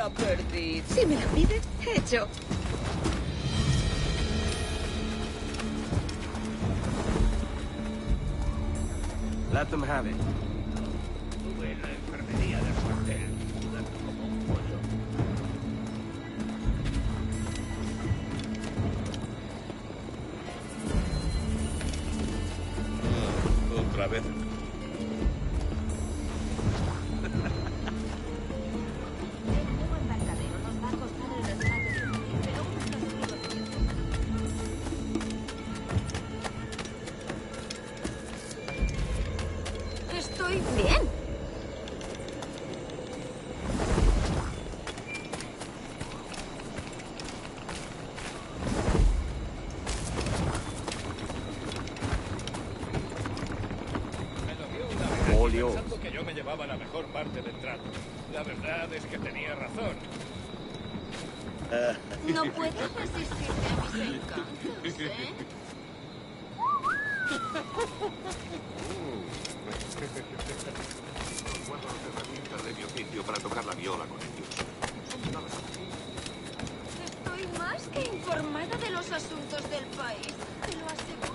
La perdí. Si me la pide, hecho. Let them have it. Estuve en la enfermería del cuartel, sudando como un pollo. Otra vez. Estoy bien. Pensando que yo me llevaba la mejor parte del trato. La verdad es que tenía razón. No puedes resistirte a mis encantos, ¿eh? Guarda las herramientas de mi oficio para tocar la viola con ellos. Estoy más que informada de los asuntos del país. Te lo aseguro.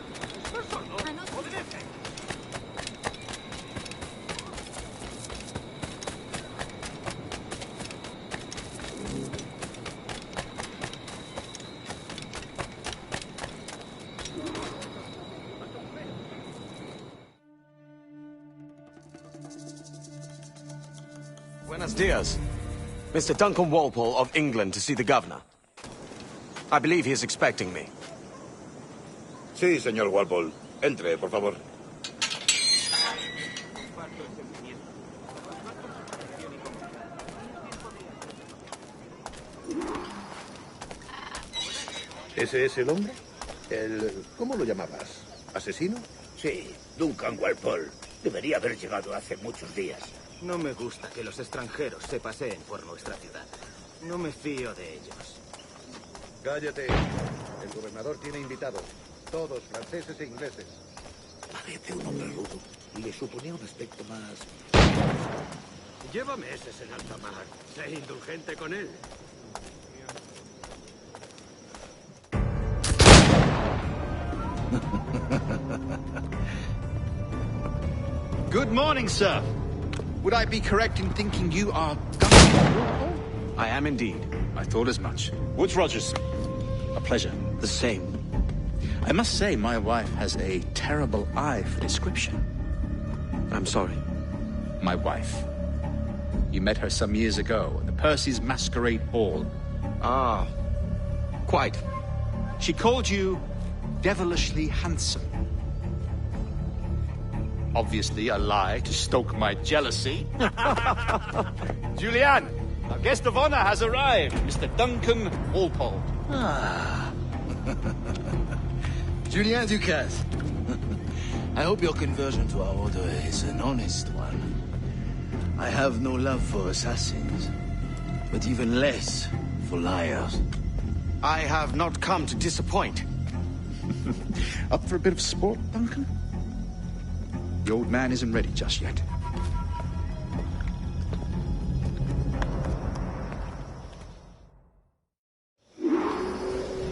Eso no obedece. Buenos dias. Mr. Duncan Walpole of England to see the governor. I believe he is expecting me. Sí, señor Walpole. Entre, por favor. ¿Ese es el hombre? ¿Cómo lo llamabas? ¿Asesino? Sí, Duncan Walpole. Debería haber llegado hace muchos días. No me gusta que los extranjeros se paseen por nuestra ciudad. No me fío de ellos. Cállate. El gobernador tiene invitados. Todos franceses e ingleses. Parece un hombre rudo. Le suponía un aspecto más... Lleva meses en alta mar. Sé indulgente con él. Good morning, sir. Would I be correct in thinking you are Duncan? I am indeed. I thought as much. Woods Rogers. A pleasure. The same. I must say, my wife has a terrible eye for description. I'm sorry. My wife. You met her some years ago at the Percy's Masquerade Ball. Ah, quite. She called you devilishly handsome. Obviously a lie to stoke my jealousy. Julianne, our guest of honor has arrived, Mr. Duncan Walpole. Ah. Julien Ducasse. I hope your conversion to our order is an honest one. I have no love for assassins, but even less for liars. I have not come to disappoint. Up for a bit of sport, Duncan? The old man isn't ready just yet.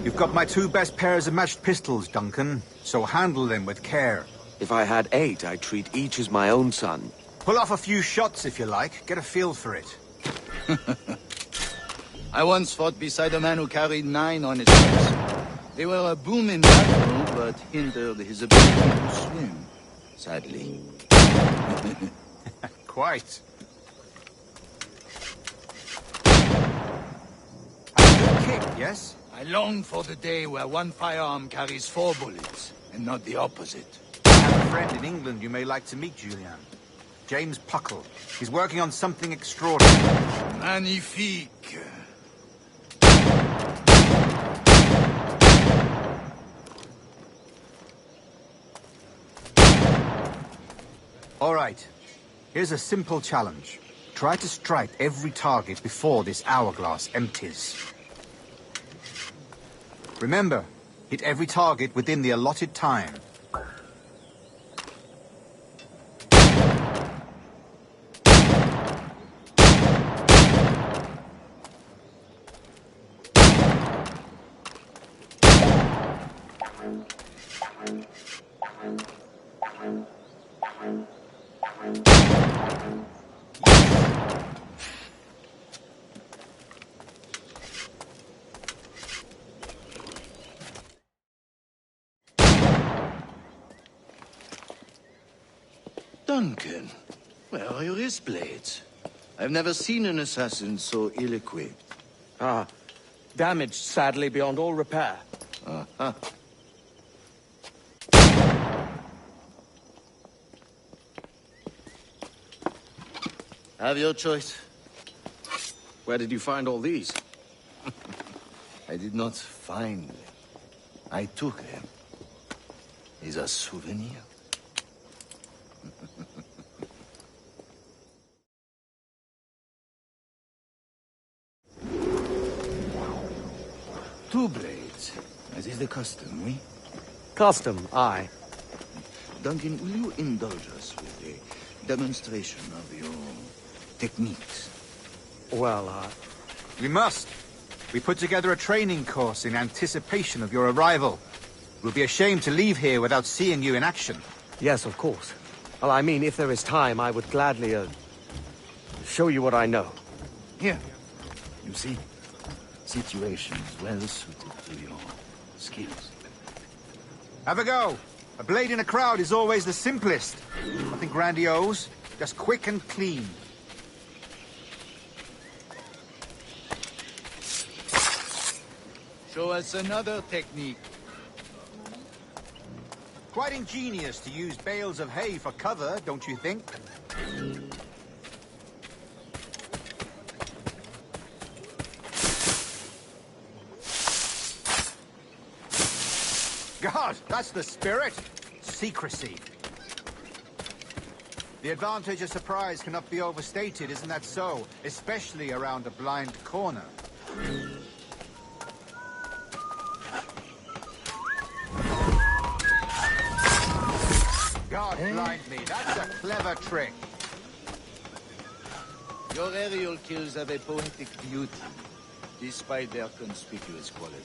You've got my two best pairs of matched pistols, Duncan, so handle them with care. If I had 8, I'd treat each as my own son. Pull off a few shots if you like. Get a feel for it. I once fought beside a man who carried 9 on his chest. They were a boom in battle, but hindered his ability to swim, sadly. Quite. A good kick, yes? I long for the day where one firearm carries 4 bullets, and not the opposite. I have a friend in England you may like to meet, Julian. James Puckle. He's working on something extraordinary. Magnifique. All right. Here's a simple challenge. Try to strike every target before this hourglass empties. Remember, hit every target within the allotted time. Duncan, where are your wrist blades? I've never seen an assassin so ill-equipped. Ah, damaged sadly beyond all repair. Uh-huh. Have your choice. Where did you find all these? I did not find them. I took them. Is a souvenir. Two blades, as is the custom, we? Custom, aye. Duncan, will you indulge us with a demonstration of your techniques? Well, We must. We put together a training course in anticipation of your arrival. We'll be ashamed to leave here without seeing you in action. yes, of course. Well, I mean, if there is time, I would gladly, show you what I know. Here, you see, situations well suited to your skills. Have a go. A blade in a crowd is always the simplest. Nothing grandiose, just quick and clean. Show us another technique. Quite ingenious to use bales of hay for cover, don't you think? God, that's the spirit. Secrecy. The advantage of surprise cannot be overstated, isn't that so? Especially around a blind corner. God blind me, that's a clever trick. Your aerial kills have a poetic beauty, despite their conspicuous quality.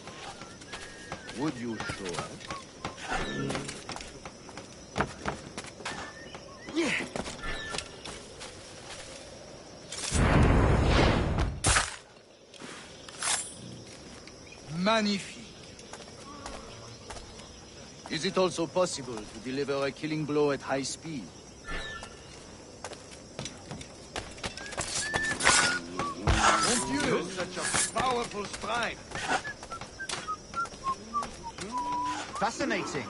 Would you show us? Yeah. Magnifique. Is it also possible to deliver a killing blow at high speed? Mon Dieu, such a powerful strike. Fascinating.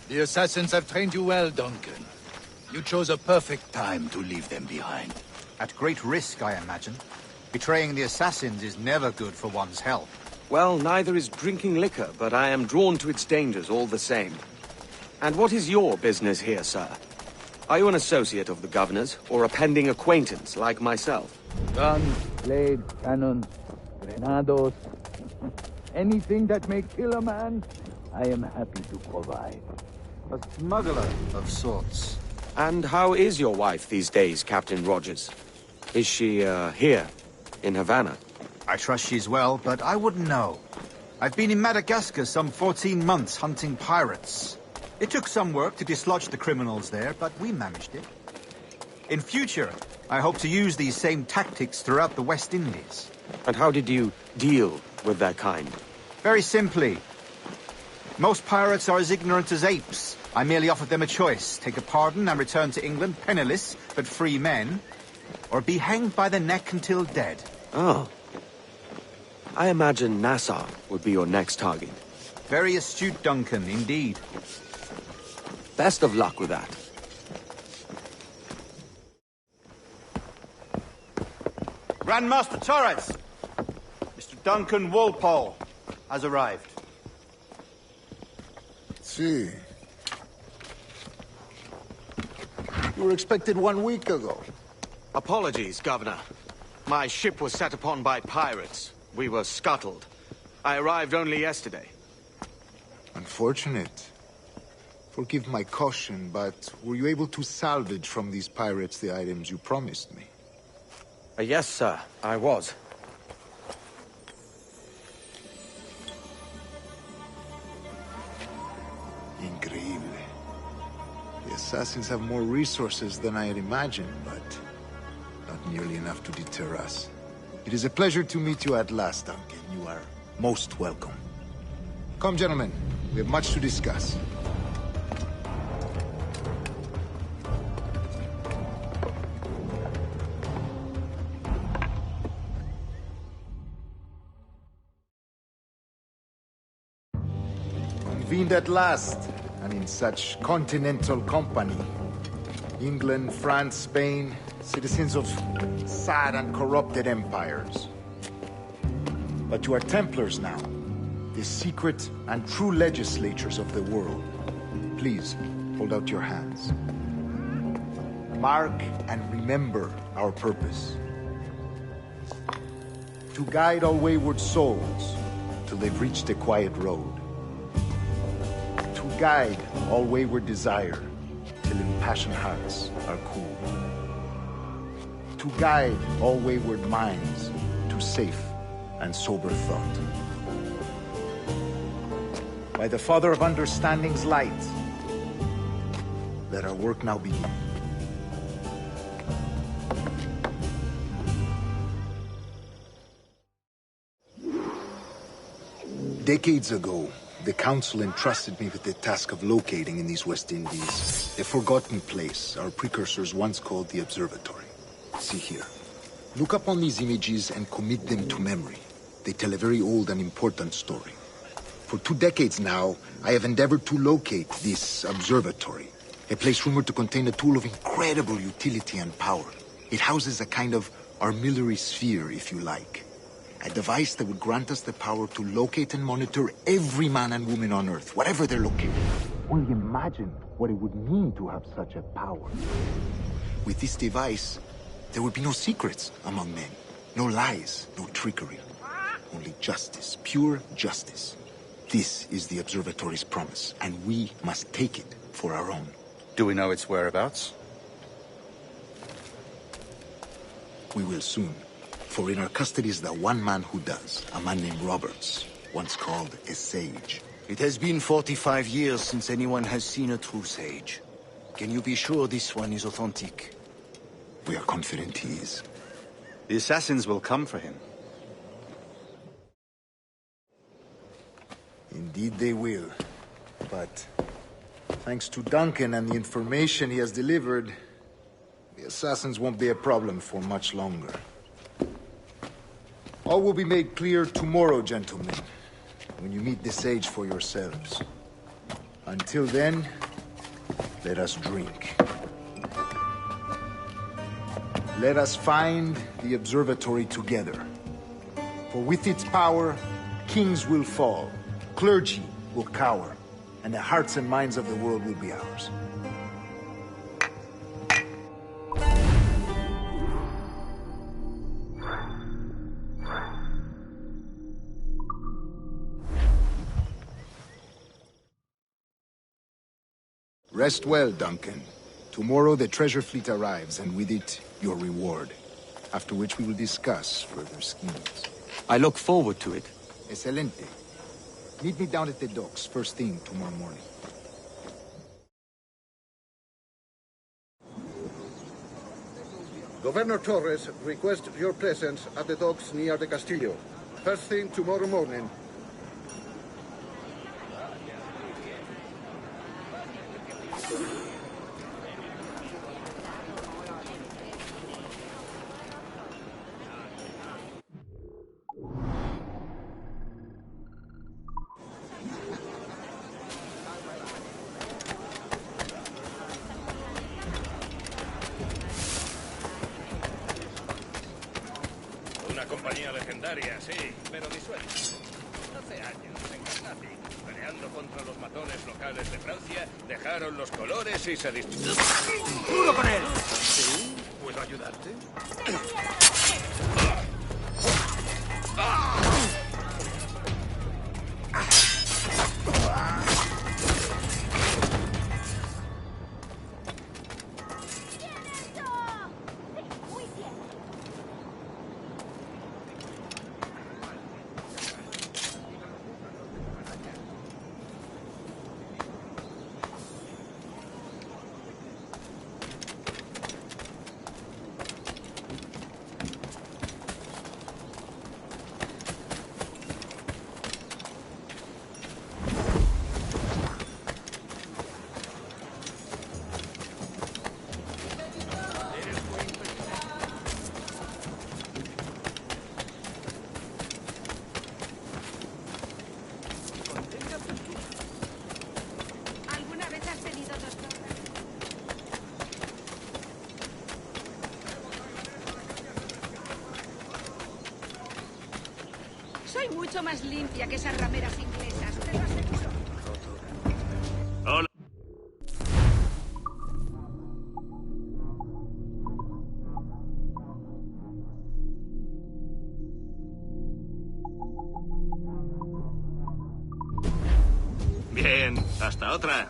The assassins have trained you well, Duncan. You chose a perfect time to leave them behind. At great risk, I imagine. Betraying the assassins is never good for one's health. Well, neither is drinking liquor, but I am drawn to its dangers all the same. And what is your business here, sir? Are you an associate of the governor's, or a pending acquaintance like myself? Guns, blades, cannons, grenados. Anything that may kill a man, I am happy to provide. A smuggler of sorts. And how is your wife these days, Captain Rogers? Is she, here, in Havana? I trust she's well, but I wouldn't know. I've been in Madagascar some 14 months hunting pirates. It took some work to dislodge the criminals there, but we managed it. In future, I hope to use these same tactics throughout the West Indies. And how did you deal with their kind? Very simply. Most pirates are as ignorant as apes. I merely offered them a choice. Take a pardon and return to England penniless, but free men. Or be hanged by the neck until dead. Oh. I imagine Nassau would be your next target. Very astute, Duncan, indeed. Best of luck with that. Grandmaster Torres! Mr. Duncan Walpole has arrived. See. You were expected 1 week ago. Apologies, Governor. My ship was set upon by pirates. We were scuttled. I arrived only yesterday. Unfortunate. Forgive my caution, but were you able to salvage from these pirates the items you promised me? Yes, sir, I was. Increíble. The assassins have more resources than I had imagined, but not nearly enough to deter us. It is a pleasure to meet you at last, Duncan. You are most welcome. Come, gentlemen. We have much to discuss. Convened at last, and in such continental company. England, France, Spain, citizens of sad and corrupted empires. But you are Templars now, the secret and true legislators of the world. Please, hold out your hands. Mark and remember our purpose. To guide all wayward souls till they've reached a quiet road. To guide all wayward desire till impassioned hearts are cool. To guide all wayward minds to safe and sober thought. By the Father of Understanding's light, let our work now begin. Decades ago, the Council entrusted me with the task of locating in these West Indies a forgotten place our precursors once called the Observatory. See here. Look upon these images and commit them to memory. They tell a very old and important story. For 2 decades now, I have endeavored to locate this observatory, a place rumored to contain a tool of incredible utility and power. It houses a kind of armillary sphere, if you like. A device that would grant us the power to locate and monitor every man and woman on Earth, wherever they're located. Only imagine what it would mean to have such a power. With this device, there would be no secrets among men. No lies, no trickery. Only justice, pure justice. This is the Observatory's promise, and we must take it for our own. Do we know its whereabouts? We will soon. For in our custody is the one man who does, a man named Roberts, once called a sage. It has been 45 years since anyone has seen a true sage. Can you be sure this one is authentic? We are confident he is. The assassins will come for him. Indeed they will. But thanks to Duncan and the information he has delivered, the assassins won't be a problem for much longer. All will be made clear tomorrow, gentlemen, when you meet the sage for yourselves. Until then, let us drink. Let us find the observatory together. For with its power, kings will fall, clergy will cower, and the hearts and minds of the world will be ours. Rest well, Duncan. Tomorrow the treasure fleet arrives, and with it, your reward. After which we will discuss further schemes. I look forward to it. Excelente. Meet me down at the docks first thing tomorrow morning. Governor Torres requests your presence at the docks near the Castillo. First thing tomorrow morning. Una compañía legendaria, sí, pero disuelta. Hace años, en Carnatic, peleando contra los matones locales de Francia, dejaron los colores y se distribuyeron. ¡Duro con él! ¿Sí? ¿Puedo ayudarte? Soy mucho más limpia que esas rameras inglesas, te lo aseguro. Hola. Bien, hasta otra.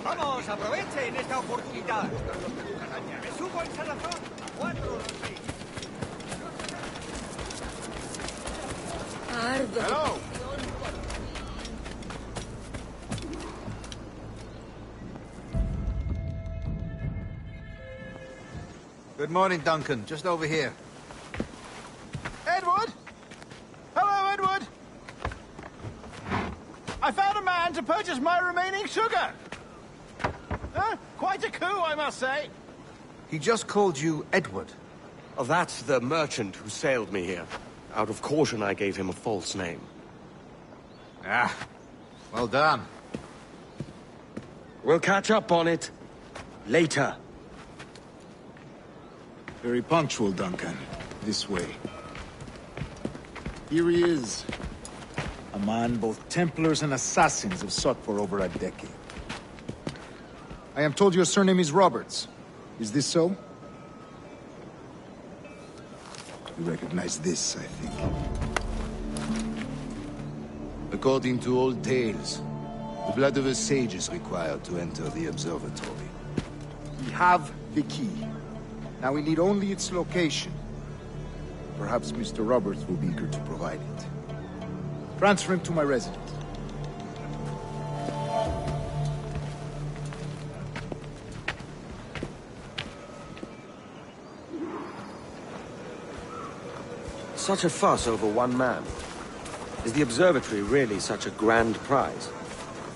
Vamos, aprovechen esta oportunidad. Me subo al salazón. 4 o 6. Ardo. Hello. Good morning, Duncan. Just over here. Edward? Hello, Edward. I found a man to purchase my remaining sugar. Huh? Quite a coup, I must say. He just called you Edward. Oh, that's the merchant who sailed me here. Out of caution, I gave him a false name. Ah, well done. We'll catch up on it later. Very punctual, Duncan. This way. Here he is. A man both Templars and Assassins have sought for over a decade. I am told your surname is Roberts. Is this so? You recognize this, I think. According to old tales, the blood of a sage is required to enter the observatory. We have the key. Now we need only its location. Perhaps Mr. Roberts will be eager to provide it. Transfer him to my residence. Such a fuss over one man. Is the observatory really such a grand prize?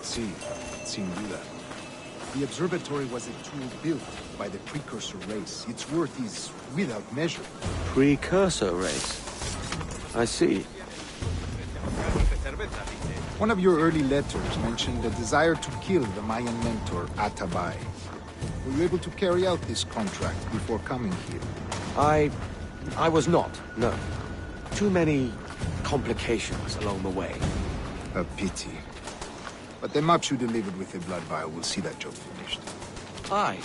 See, sin duda. The observatory was a tool built by the precursor race. Its worth is without measure. Precursor race? I see. One of your early letters mentioned a desire to kill the Mayan mentor, Atabay. Were you able to carry out this contract before coming here? I was not, no. Too many complications along the way. A pity. But the maps you delivered with the blood vial will see that job finished. Aye.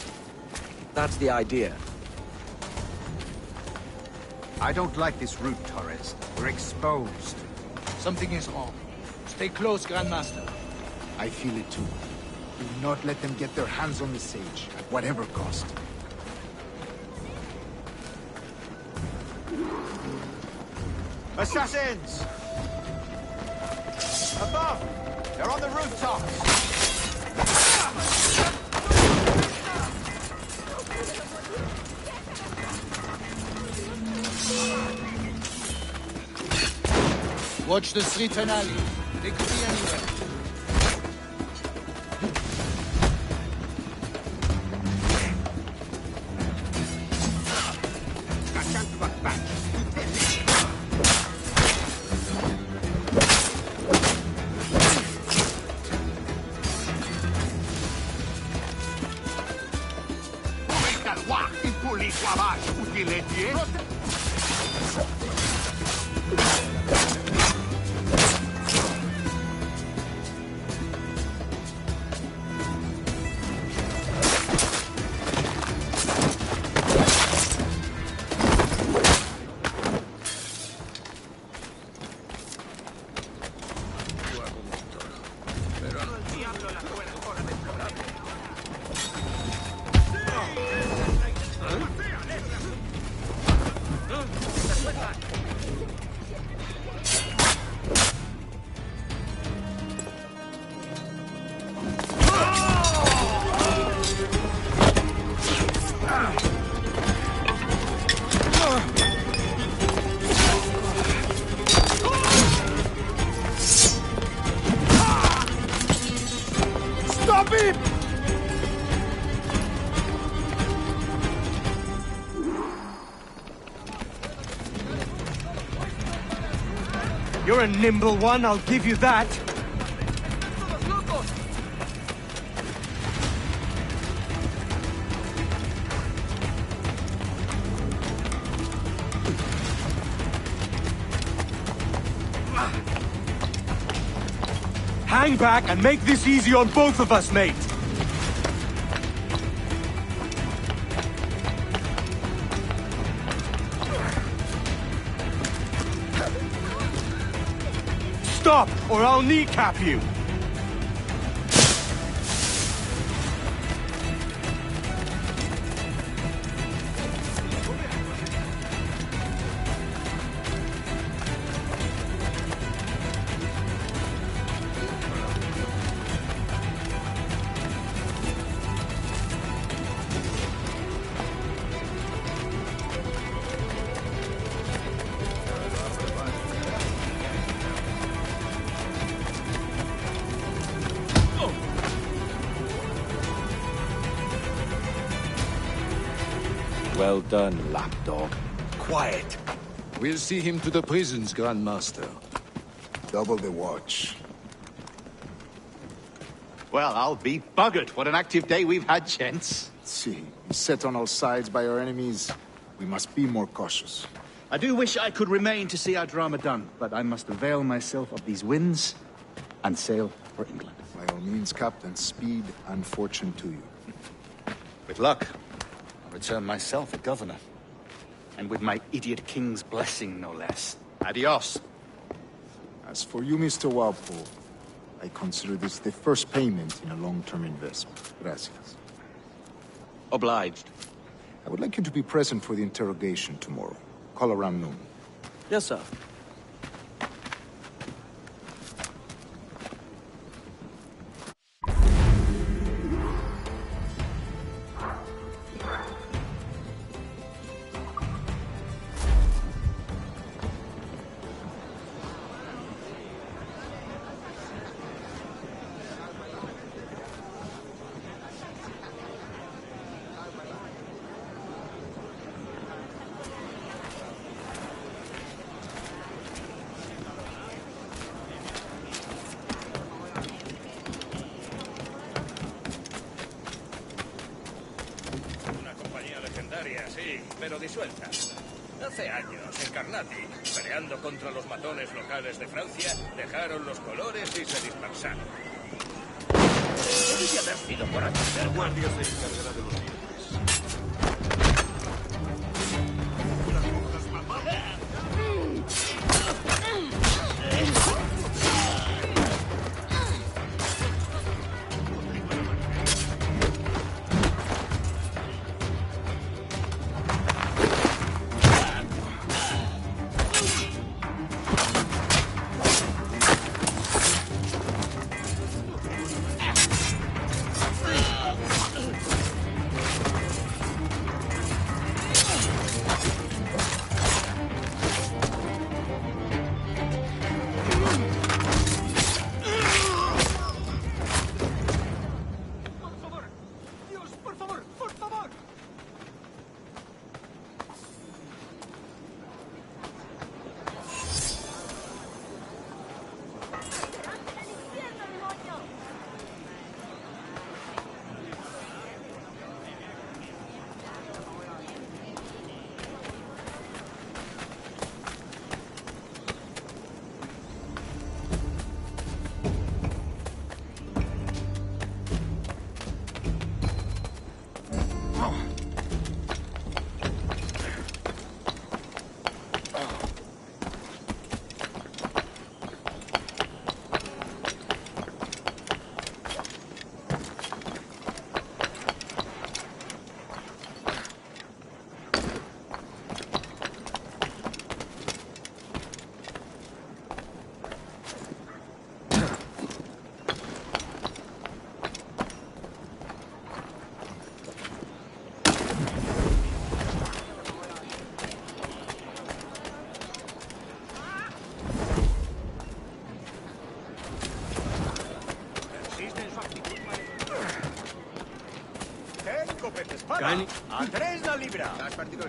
That's the idea. I don't like this route, Torres. We're exposed. Something is wrong. Stay close, Grandmaster. I feel it too. Do not let them get their hands on the sage, at whatever cost. Assassins! Above! They're on the rooftops! Watch the street and alley. They could be anywhere. You're a nimble one, I'll give you that. Hang back and make this easy on both of us, mate. Stop, or I'll kneecap you. Well done, lapdog. Quiet. We'll see him to the prisons, Grandmaster. Double the watch. Well, I'll be buggered. What an active day we've had, gents. See, set on all sides by our enemies. We must be more cautious. I do wish I could remain to see our drama done, but I must avail myself of these winds and sail for England. By all means, Captain, speed and fortune to you. With luck, I'll return myself a governor. And with my idiot king's blessing, no less. Adios. As for you, Mr. Walpole, I consider this the first payment in a long-term investment. Gracias. Obliged. I would like you to be present for the interrogation tomorrow. Call around noon. Yes, sir. Sí, pero disuelta. Hace años, en Carnati, peleando contra los matones locales de Francia, dejaron los colores y se dispersaron. Debía haber sido por aquí. El guardia se encargará de los dientes. ¡A 3 la libra!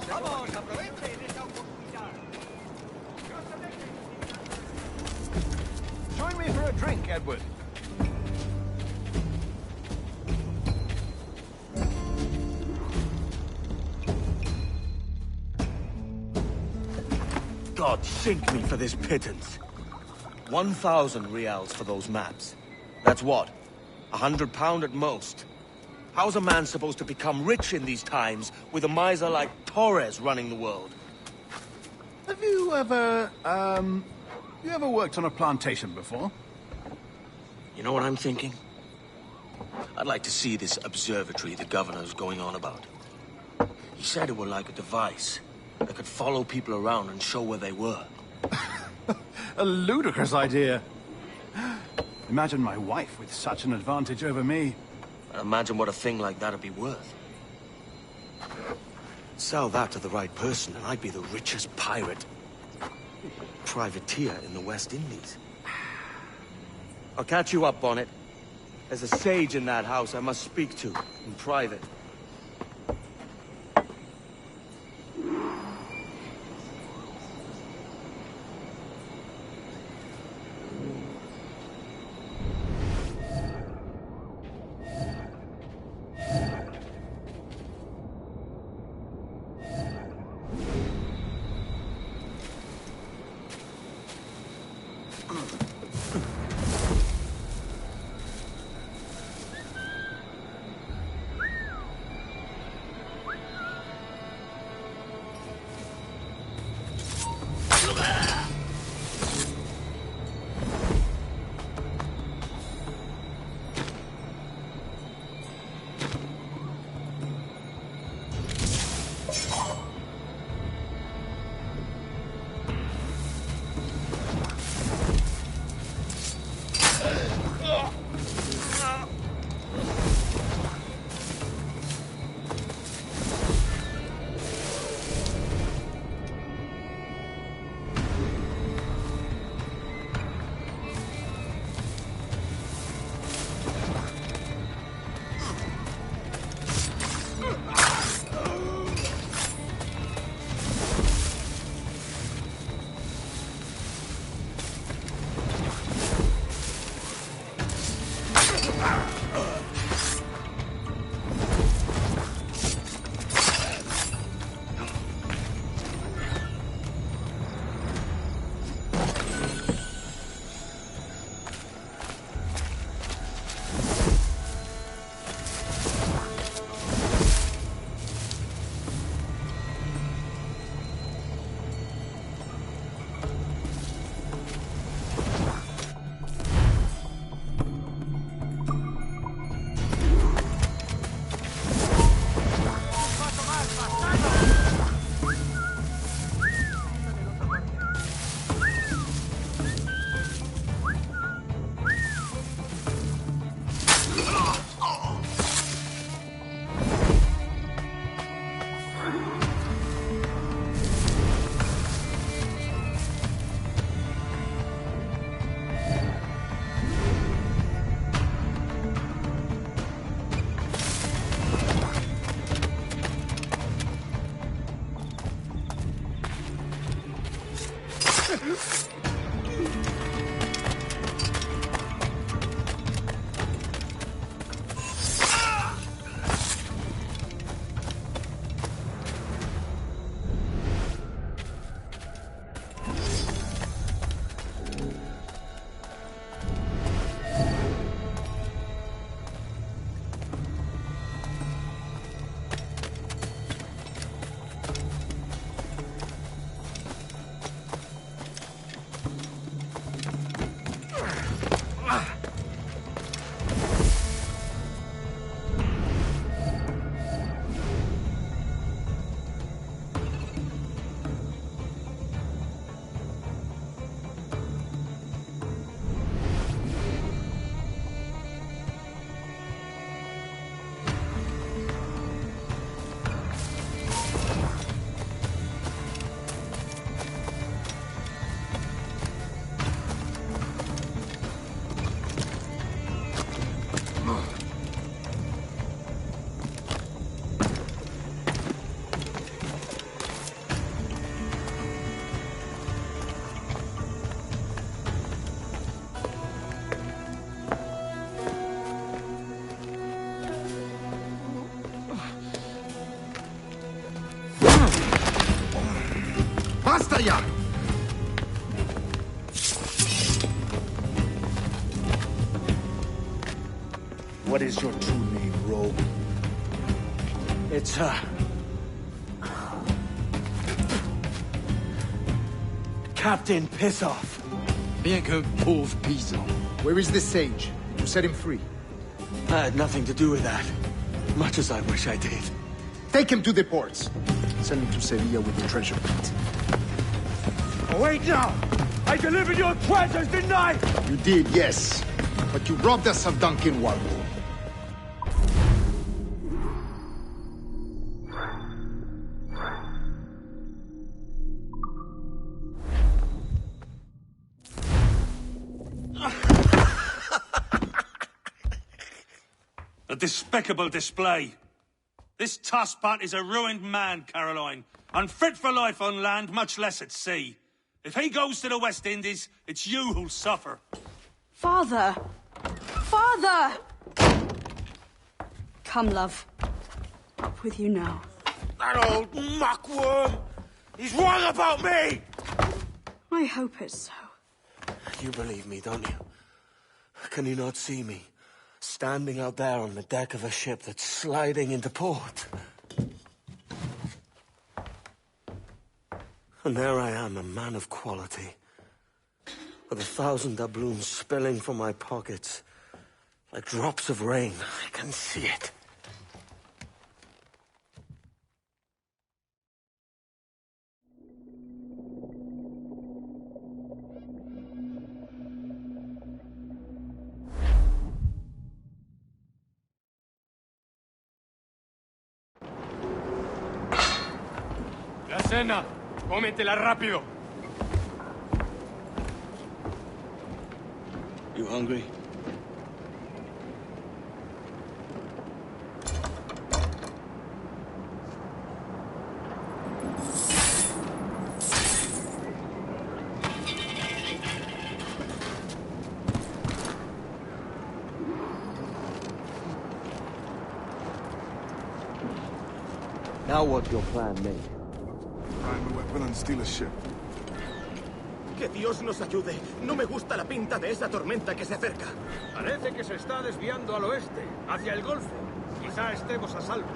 ¡Vamos, aprovechen esta oportunidad! me for a drink, Edward. God sink me for this pittance. 1,000 reals for those maps. That's what? £100 at most. How's a man supposed to become rich in these times with a miser like Torres running the world? Have you ever, worked on a plantation before? You know what I'm thinking? I'd like to see this observatory the governor's going on about. He said it were like a device that could follow people around and show where they were. A ludicrous idea. Imagine my wife with such an advantage over me. Imagine what a thing like that'd be worth. Sell that to the right person and I'd be the richest pirate. Privateer in the West Indies. I'll catch you up on it. There's a sage in that house I must speak to in private. Basta ya! What is your true name, rogue? It's, Captain Piss Off. Bien que pauvre paysan. Where is the sage? Did you set him free? I had nothing to do with that. Much as I wish I did. Take him to the ports. Send him to Sevilla with the treasure plate. Oh, wait now! I delivered your treasures, didn't I? You did, yes. But you robbed us of Duncan Warble. A despicable display. This Tosspot is a ruined man, Caroline. Unfit for life on land, much less at sea. If he goes to the West Indies, it's you who'll suffer. Father! Father! Come, love. Up with you now. That old muckworm! He's wrong about me! I hope it's so. You believe me, don't you? Can you not see me? Standing out there on the deck of a ship that's sliding into port. And there I am, a man of quality. With 1,000 doubloons spilling from my pockets. Like drops of rain. I can see it. La cena. Cómetela rápido. You hungry? Now what's your plan, mate? Find a weapon and steal a ship. Que Dios nos ayude. No me gusta la pinta de esa tormenta que se acerca. Parece que se está desviando al oeste, hacia el Golfo. Quizá estemos a salvo.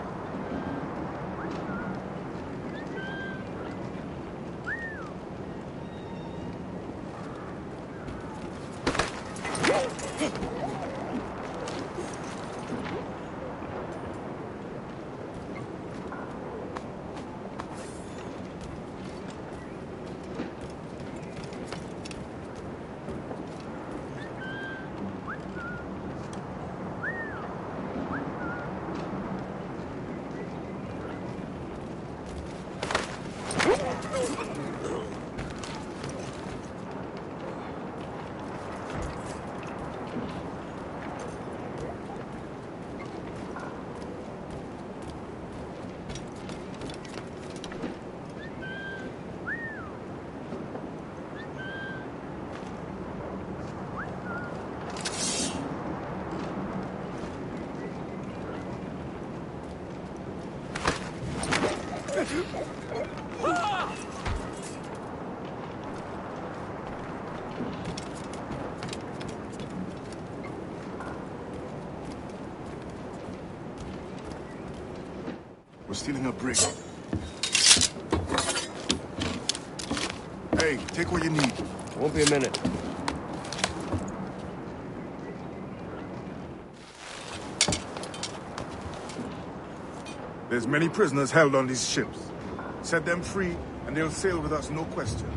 We're stealing a brig. Hey, take what you need. Won't be a minute. There's many prisoners held on these ships. Set them free, and they'll sail with us, no question.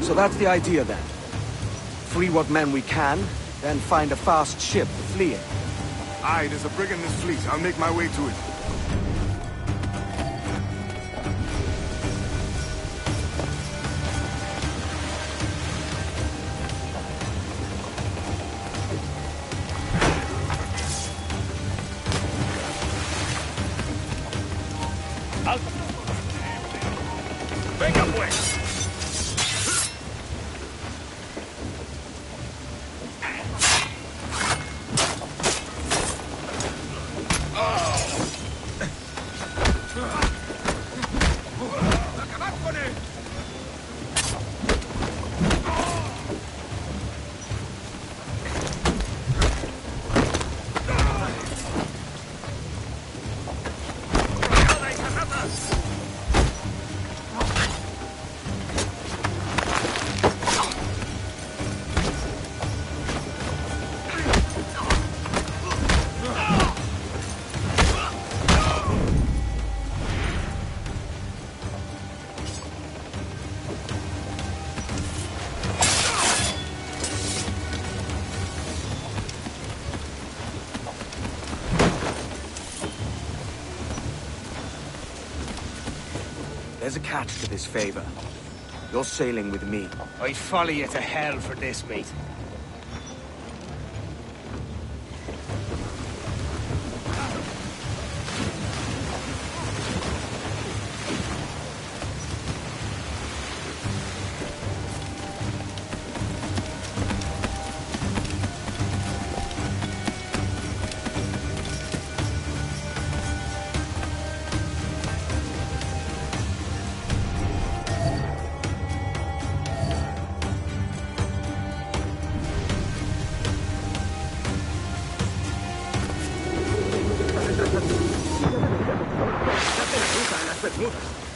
So that's the idea then. Free what men we can, then find a fast ship to flee in. Aye, there's a brig in this fleet. I'll make my way to it. ¡Venga, pues! There's a catch to this favor. You're sailing with me. I'd follow you to hell for this, mate.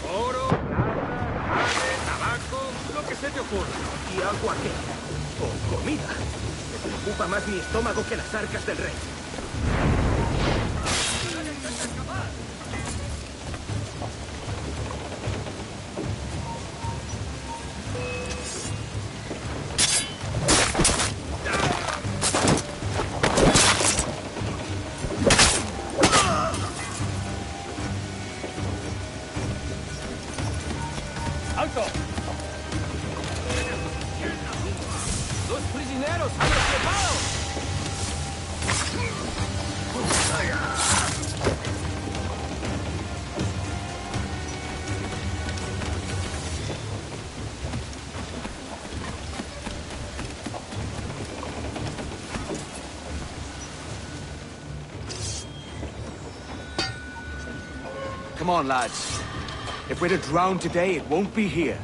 Oro, plata, carne, tabaco, lo que se te ocurra. Y agua qué. O comida. Me preocupa más mi estómago que las arcas del rey. ¡Alto! ¡Los prisioneros han escapado! Come on, lads. If we're to drown today, it won't be here.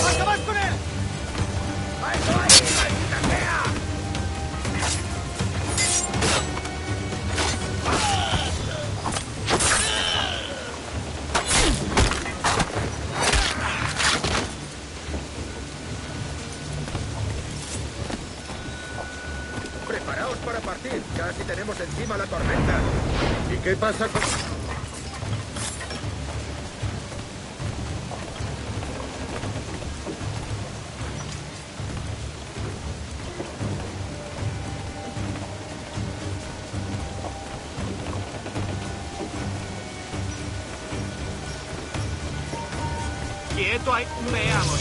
¡Acabad con él! ¡Eso ahí! ¡Maldita sea! Preparaos para partir. Casi tenemos encima la tormenta. ¿Y qué pasa con...? Quieto ahí. Veamos.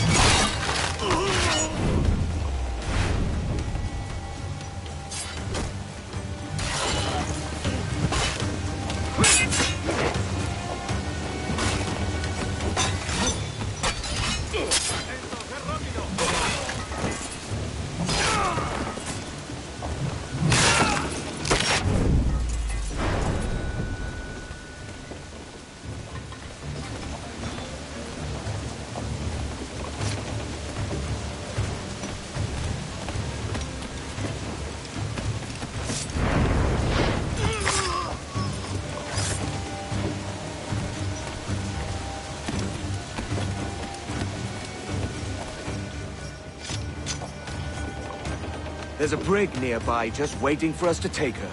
There's a brig nearby just waiting for us to take her.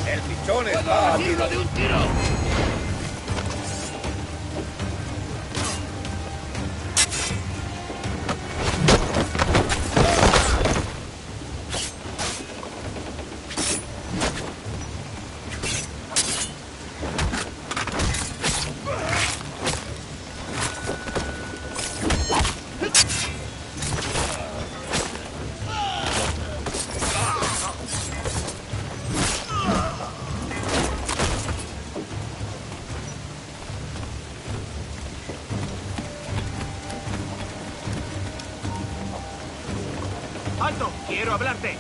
El pichón está aquí. de un tiro! ¡Alto! ¡Quiero hablarte!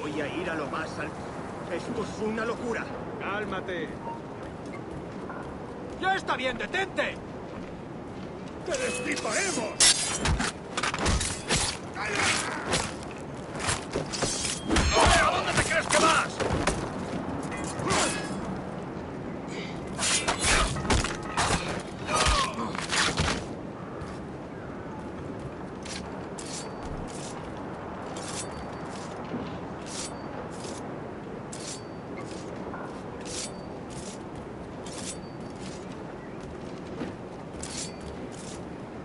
Voy a ir a lo más alto. Esto es una locura. Cálmate. ¡Ya está bien, detente! ¡Te destriparemos! ¿A dónde te crees que vas?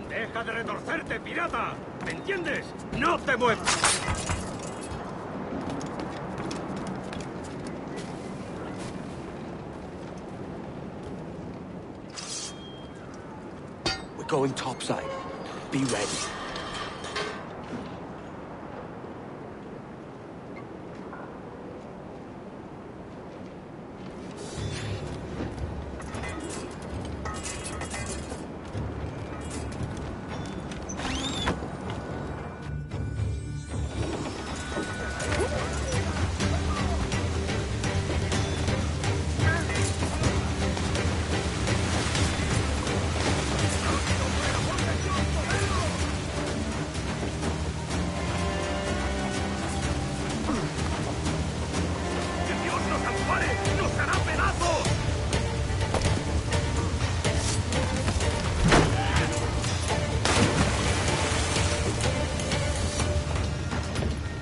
¡Deja de retorcerte, pirata! ¿Me entiendes? ¡No te muevas! We're going topside. Be ready.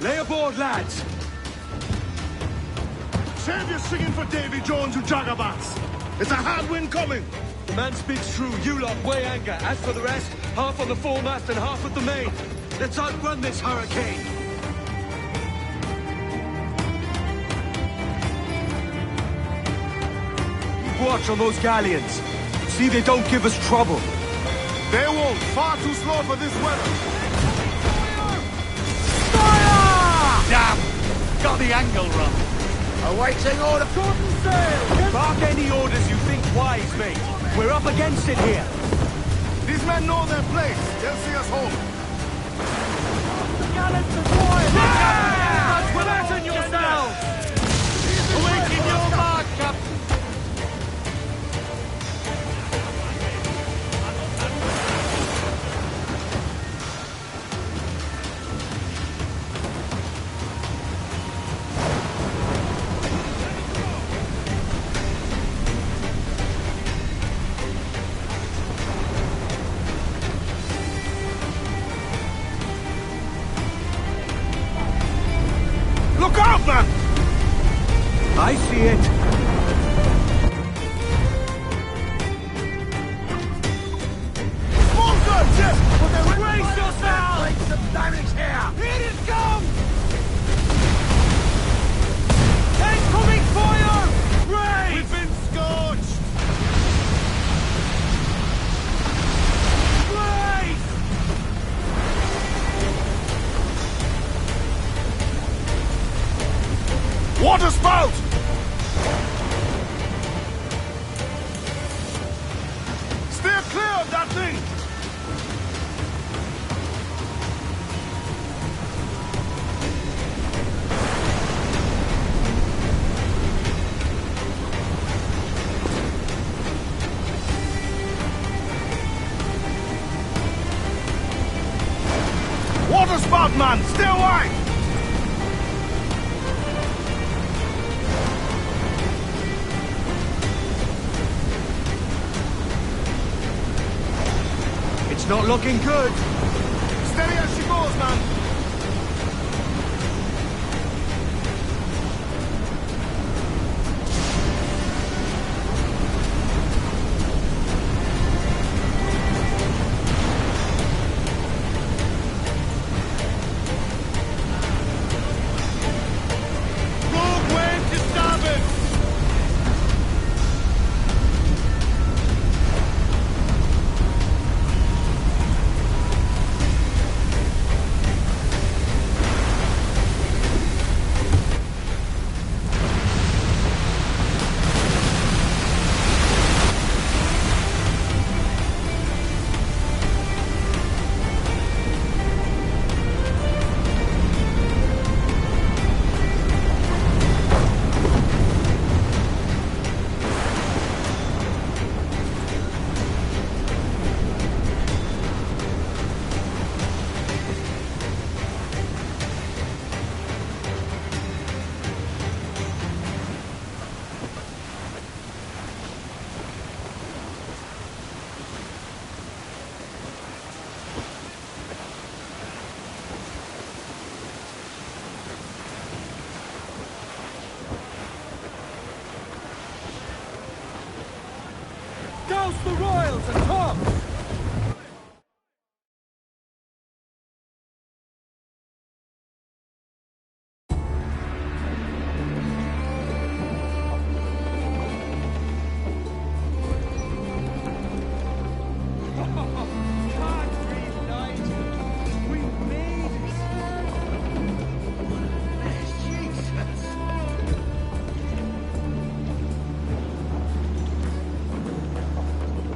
Lay aboard, lads! Save your singing for Davy Jones and Jagabats! It's a hard wind coming! The man speaks true. You lot weigh anchor. As for the rest, half on the foremast and half at the main. Let's outrun this hurricane! Keep watch on those galleons. See they don't give us trouble. They won't. Far too slow for this weather. Damn! Got the angle wrong. Awaiting order. Shorten sail! Bark any orders you think wise, mate. We're up against it here. These men know their place. They'll see us home. The gallants are royal! Yeah! Flatten yourselves! Awaken your mark, Captain! Look out, man! I see it. Small guns, yes! But they're Brace yourself! Take some damage here! Here it comes! Incoming fire! Raise! We've been scorched! Raise! Water spout! Steer clear of that thing! Water spout, man! Stay away! It's not looking good. Steady as she goes, man! Rogue way to starboard! Rouse the royals and come!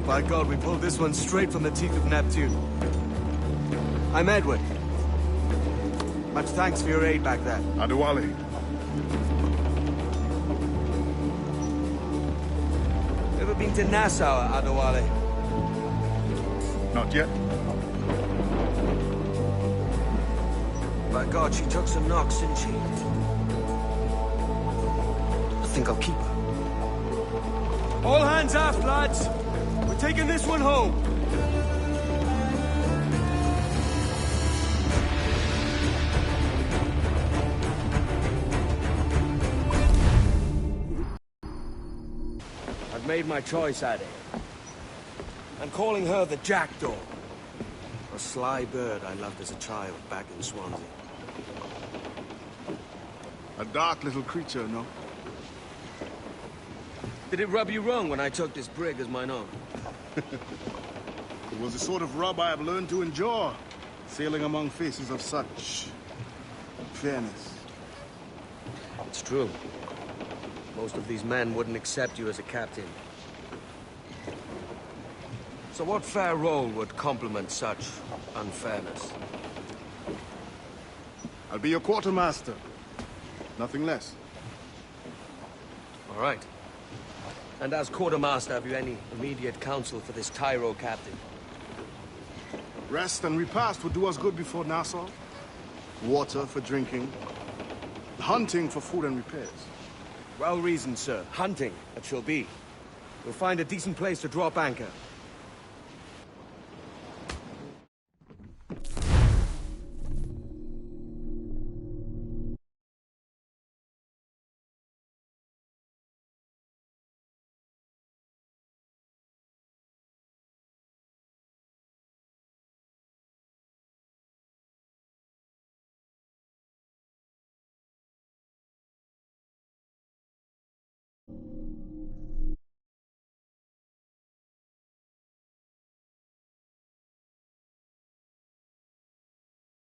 By God, we pulled this one straight from the teeth of Neptune. I'm Edward. Much thanks for your aid back there. Adewale. Ever been to Nassau, Adewale? Not yet. By God, she took some knocks, didn't she? I think I'll keep her. All hands aft, lads! We're taking this one home. I've made my choice, Addy. I'm calling her the Jackdaw. A sly bird I loved as a child back in Swansea. A dark little creature, no? Did it rub you wrong when I took this brig as mine own? It was the sort of rub I have learned to endure, sailing among faces of such fairness. It's true. Most of these men wouldn't accept you as a captain. So what fair role would complement such unfairness? I'll be your quartermaster. Nothing less. All right. And as quartermaster, have you any immediate counsel for this Tyro captain? Rest and repast would do us good before Nassau. Water for drinking. Hunting for food and repairs. Well reasoned, sir. Hunting, it shall be. We'll find a decent place to drop anchor.